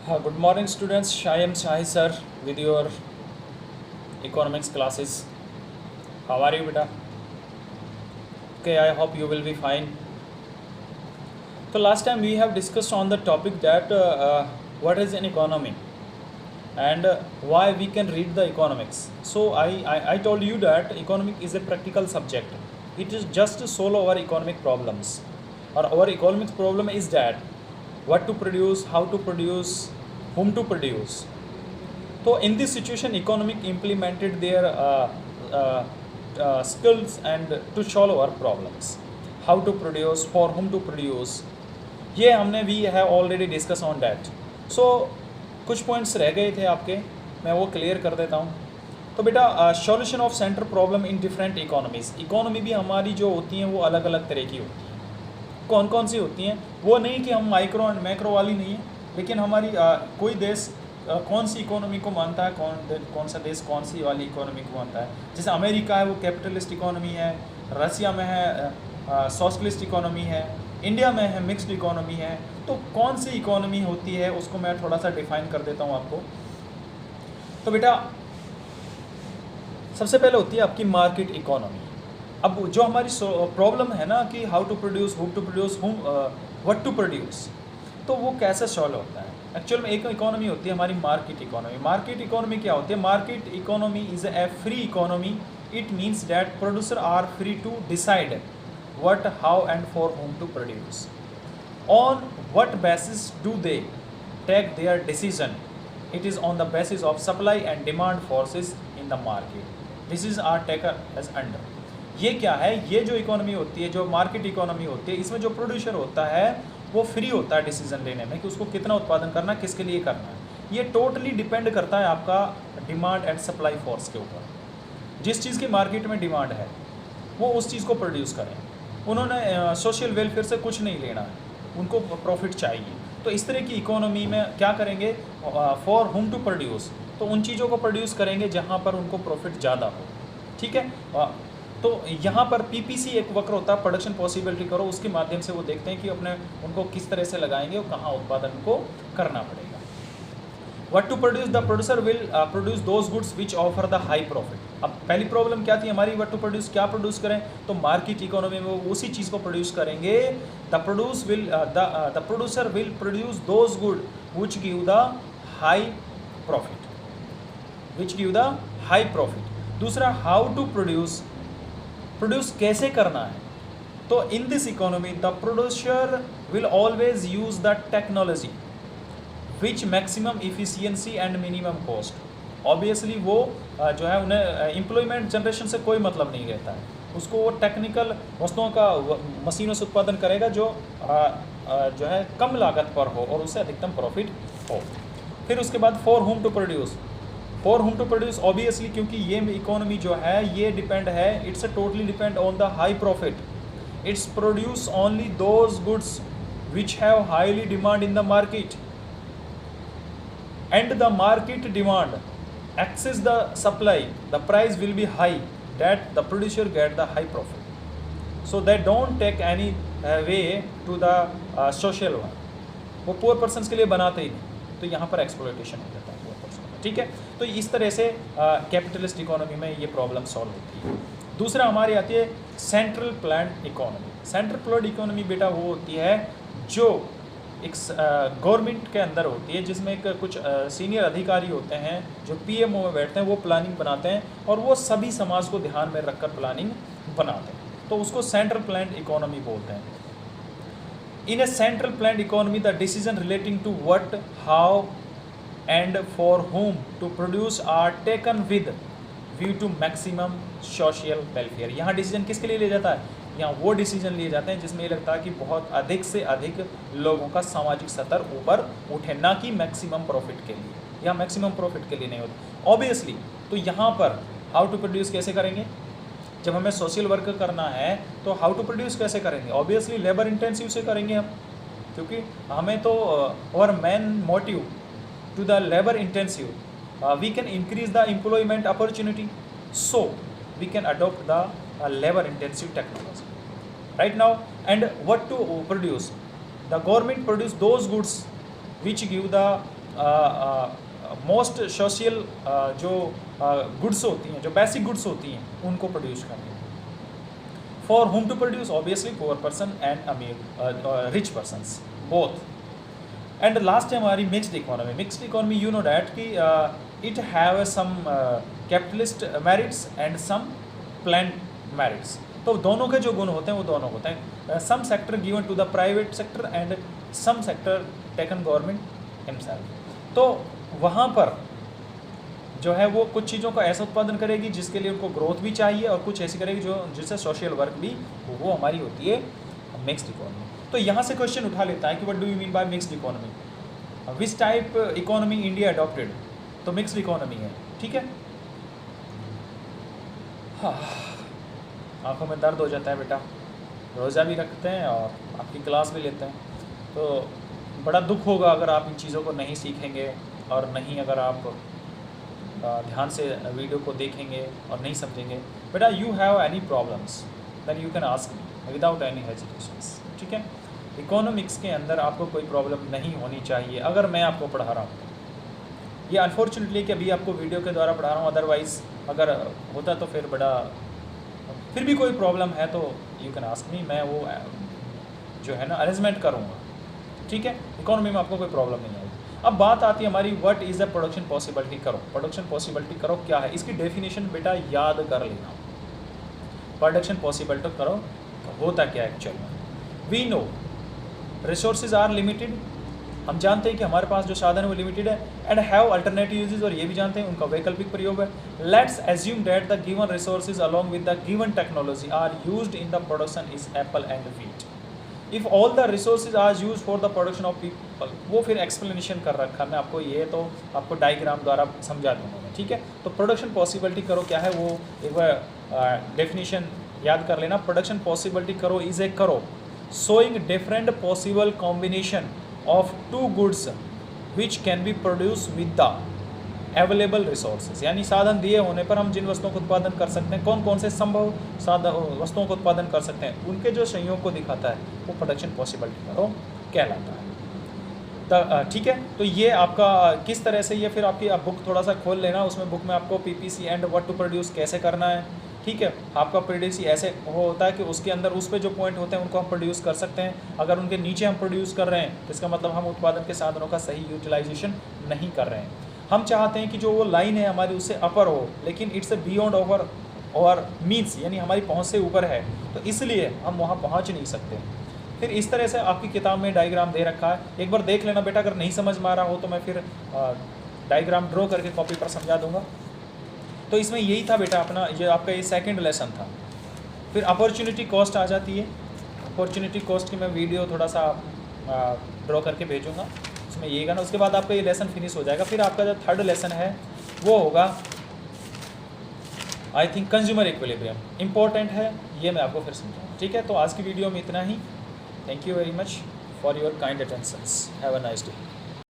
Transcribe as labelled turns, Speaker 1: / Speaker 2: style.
Speaker 1: Good morning, students. I am Shahi sir with your economics classes. How are you, beta? Okay, I hope you will be fine. So last time we have discussed on the topic that what is an economy and why we can read the economics. So I told you that economic is a practical subject. It is just to solve our economic problems. Or our economics problem is that what to produce, how to produce, whom to produce. So in this situation, economic implemented their skills and to solve our problems. How to produce, for whom to produce. ये हमने we have already discuss on that. So कुछ points रह गए थे आपके, मैं वो clear कर देता हूँ. तो बेटा solution of centre problem in different economies. Economy भी हमारी जो होती हैं वो अलग अलग तरह की होती हैं. कौन कौन सी होती हैं वो नहीं कि हम माइक्रो एंड मैक्रो वाली नहीं है, लेकिन हमारी कोई देश कौन सी इकोनॉमी को मानता है, कौन सा देश कौन सी वाली इकोनॉमी को मानता है. जैसे अमेरिका है वो कैपिटलिस्ट इकोनॉमी है, रसिया में है सोशलिस्ट इकोनॉमी है, इंडिया में है मिक्स्ड इकोनॉमी है. तो कौन सी इकोनॉमी होती है उसको मैं थोड़ा सा डिफाइन कर देता हूँ आपको. तो बेटा सबसे पहले होती है आपकी मार्केट इकोनॉमी. अब जो हमारी प्रॉब्लम है ना कि how to produce, who to produce, whom what to produce, तो वो कैसे सॉल्व होता है. एक्चुअल में एक इकोनॉमी होती है हमारी मार्केट इकोनॉमी. मार्केट इकोनॉमी क्या होती है? Market economy is a free economy. It means that producer are free to decide what, how and for whom to produce. On what basis do they take their decision? It is on the basis of supply and demand forces in the market. Decisions are taken as under. ये क्या है? ये जो economy होती है, जो market economy होती है, इसमें जो प्रोड्यूसर होता है वो फ्री होता है डिसीजन लेने में कि उसको कितना उत्पादन करना, किसके लिए करना है. ये टोटली डिपेंड करता है आपका डिमांड एंड सप्लाई फोर्स के ऊपर. जिस चीज़ की मार्केट में डिमांड है वो उस चीज़ को प्रोड्यूस करें. उन्होंने सोशल वेलफेयर से कुछ नहीं लेना है, उनको प्रॉफिट चाहिए. तो इस तरह की इकोनॉमी में क्या करेंगे? फॉर हुम टू प्रोड्यूस, तो उन चीज़ों को प्रोड्यूस करेंगे जहाँ पर उनको प्रॉफिट ज़्यादा हो. ठीक है. तो यहाँ पर पीपीसी एक वक्र होता है, प्रोडक्शन पॉसिबिलिटी करो, उसके माध्यम से वो देखते हैं कि अपने उनको किस तरह से लगाएंगे और कहाँ उत्पादन को करना पड़ेगा. What to produce? The producer will produce those goods which offer the high profit. अब पहली प्रॉब्लम क्या थी हमारी? what to produce, क्या प्रोड्यूस करें? तो मार्केट इकोनॉमी में वो उसी चीज़ को प्रोड्यूस करेंगे. the producer will produce those good which give the high profit, दूसरा how to produce, प्रोड्यूस कैसे करना है. तो in this economy the producer will always use the technology which maximum efficiency and minimum cost. Obviously वो जो है उन्हें employment generation से कोई मतलब नहीं रहता है. उसको वो टेक्निकल वस्तुओं का मशीनों से उत्पादन करेगा जो है कम लागत पर हो और उससे अधिकतम प्रॉफिट हो. फिर उसके बाद for whom to produce, obviously क्योंकि ये इकोनॉमी जो है ये डिपेंड है, it's totally depend on the high profit. It's produce only those goods which have highly demand in the market, and the market demand exceeds the supply, the price will be high, that the producer get the high profit. So they don't take any way to the social one. वो poor persons के लिए बनाते ही नहीं, तो यहाँ पर exploitation हो जाता है poor person. ठीक है. तो इस तरह से कैपिटलिस्ट इकोनॉमी में ये प्रॉब्लम सॉल्व होती है. दूसरा हमारी आती है central planned economy. Central planned economy बेटा वो होती है जो एक गवर्नमेंट के अंदर होती है, जिसमें एक कुछ सीनियर अधिकारी होते हैं जो पीएमओ में बैठते हैं, वो प्लानिंग बनाते हैं और वो सभी समाज को ध्यान में रखकर प्लानिंग बनाते हैं. तो उसको सेंट्रल प्लान्ड इकोनॉमी बोलते हैं. In a central planned economy the decision relating to what, how and for whom to produce are taken with view to maximum social welfare. यहाँ डिसीजन किसके लिए लिया जाता है? यहाँ वो डिसीजन लिए जाते हैं जिसमें ये लगता है कि बहुत अधिक से अधिक लोगों का सामाजिक स्तर ऊपर उठे, ना कि मैक्सिमम प्रॉफिट के लिए. यहाँ मैक्सिमम प्रॉफिट के लिए नहीं होता ऑब्वियसली. तो यहाँ पर हाउ टू प्रोड्यूस कैसे करेंगे? जब हमें सोशल वर्क करना है तो हाउ टू प्रोड्यूस कैसे करेंगे? ऑब्वियसली लेबर इंटेंसिव से करेंगे हम, क्योंकि हमें तो और main motive to the labour intensive, we can increase the employment opportunity, so we can adopt the labour intensive technology. Right now, and what to produce? The government produce those goods which give the most social जो goods होती हैं, जो basic goods होती हैं, उनको produce करनी है। For whom to produce, obviously poor person and अमीर rich persons both. And last है हमारी mixed economy. Mixed economy you know that कि it have some capitalist merits and some plan merits. तो दोनों के जो गुण होते हैं वो दोनों होते हैं। Some sector given to the private sector and some sector taken government himself. तो वहाँ पर जो है वो कुछ चीज़ों का ऐसा उत्पादन करेगी जिसके लिए उनको ग्रोथ भी चाहिए, और कुछ ऐसी करेगी जो जिससे सोशल वर्क भी, वो हमारी होती है मिक्स्ड इकोनॉमी। तो यहाँ से क्वेश्चन उठा लेता है कि what do you mean by mixed economy, which type economy India adopted. तो मिक्स्ड इकोनॉमी है, ठीक है। हाँ, आँखों में दर्द हो जाता है बेटा, रोज़ा भी रखते हैं और आपकी क्लास भी लेते हैं, तो बड़ा दुख होगा अगर आप इन चीज़ों को नहीं सीखेंगे और नहीं अगर आप ध्यान से वीडियो को देखेंगे और नहीं समझेंगे। बेटा you have any problems then you can ask me without any hesitations, ठीक है। इकोनॉमिक्स के अंदर आपको कोई प्रॉब्लम नहीं होनी चाहिए अगर मैं आपको पढ़ा रहा हूँ। ये अनफॉर्चुनेटली कि अभी आपको वीडियो के द्वारा पढ़ा रहा हूँ, अदरवाइज़ अगर होता तो फिर भी कोई प्रॉब्लम है तो यू कैन आस्क मी, मैं वो जो है ना अरेंजमेंट करूँगा, ठीक है। इकोनॉमी में आपको कोई प्रॉब्लम नहीं आएगी। अब बात आती है हमारी what is the production possibility करो। प्रोडक्शन पॉसिबिलिटी करो क्या है, इसकी डेफिनेशन बेटा याद कर लेना। प्रोडक्शन पॉसिबिलिटी करो तो होता क्या है एक्चुअल में। We know resources are limited, हम जानते हैं कि हमारे पास जो साधन है वो लिमिटेड है, एंड हैव अल्टरनेटिव यूजेज, और ये भी जानते हैं उनका वैकल्पिक प्रयोग है। Let's assume that the given resources along with the given technology are used in the production is apple and wheat. If all the resources are use for the production of people, वो फिर explanation कर रखा है मैं आपको, ये तो आपको डायग्राम द्वारा समझा दूँगा मैं, ठीक है। तो प्रोडक्शन पॉसिबिलिटी करो क्या है, वो एक बार डेफिनेशन याद कर लेना। प्रोडक्शन पॉसिबिलिटी करो इज ए करो showing different possible combination of two goods which can be produced with the available resources। यानी साधन दिए होने पर हम जिन वस्तुओं का उत्पादन कर सकते हैं, कौन कौन से संभव वस्तुओं का उत्पादन कर सकते हैं, उनके जो संयोग को दिखाता है वो प्रोडक्शन पॉसिबिलिटी करो कहलाता है। ठीक है, तो ये आपका किस तरह से, ये फिर आपकी आप बुक थोड़ा सा खोल लेना, उसमें बुक में आपको PPC and what to produce कैसे करना है, ठीक है। आपका प्रोड्यूस ऐसे होता है कि उसके अंदर उस पे जो पॉइंट होते हैं उनको हम प्रोड्यूस कर सकते हैं। अगर उनके नीचे हम प्रोड्यूस कर रहे हैं तो इसका मतलब हम उत्पादन के साधनों का सही यूटिलाइजेशन नहीं कर रहे हैं। हम चाहते हैं कि जो वो लाइन है हमारी उससे अपर हो, लेकिन इट्स बियॉन्ड ओवर और मीन्स, यानी हमारी पहुंच से ऊपर है, तो इसलिए हम वहाँ पहुँच नहीं सकते। फिर इस तरह से आपकी किताब में डायग्राम दे रखा है, एक बार देख लेना बेटा। अगर नहीं समझ में आ रहा हो तो मैं फिर डायग्राम ड्रॉ करके कॉपी पर समझा दूँगा। तो इसमें यही था बेटा अपना, ये आपका ये सेकंड लेसन था। फिर अपॉर्चुनिटी कॉस्ट आ जाती है। अपॉर्चुनिटी कॉस्ट की मैं वीडियो थोड़ा सा ड्रॉ करके भेजूँगा, उसमें ये गाना, उसके बाद आपका ये लेसन फिनिश हो जाएगा। फिर आपका जो थर्ड लेसन है वो होगा I think consumer equilibrium, important है, ये मैं आपको फिर समझाऊँगा, ठीक है। तो आज की वीडियो में इतना ही। Thank you very much for your kind attentions. Have a nice day.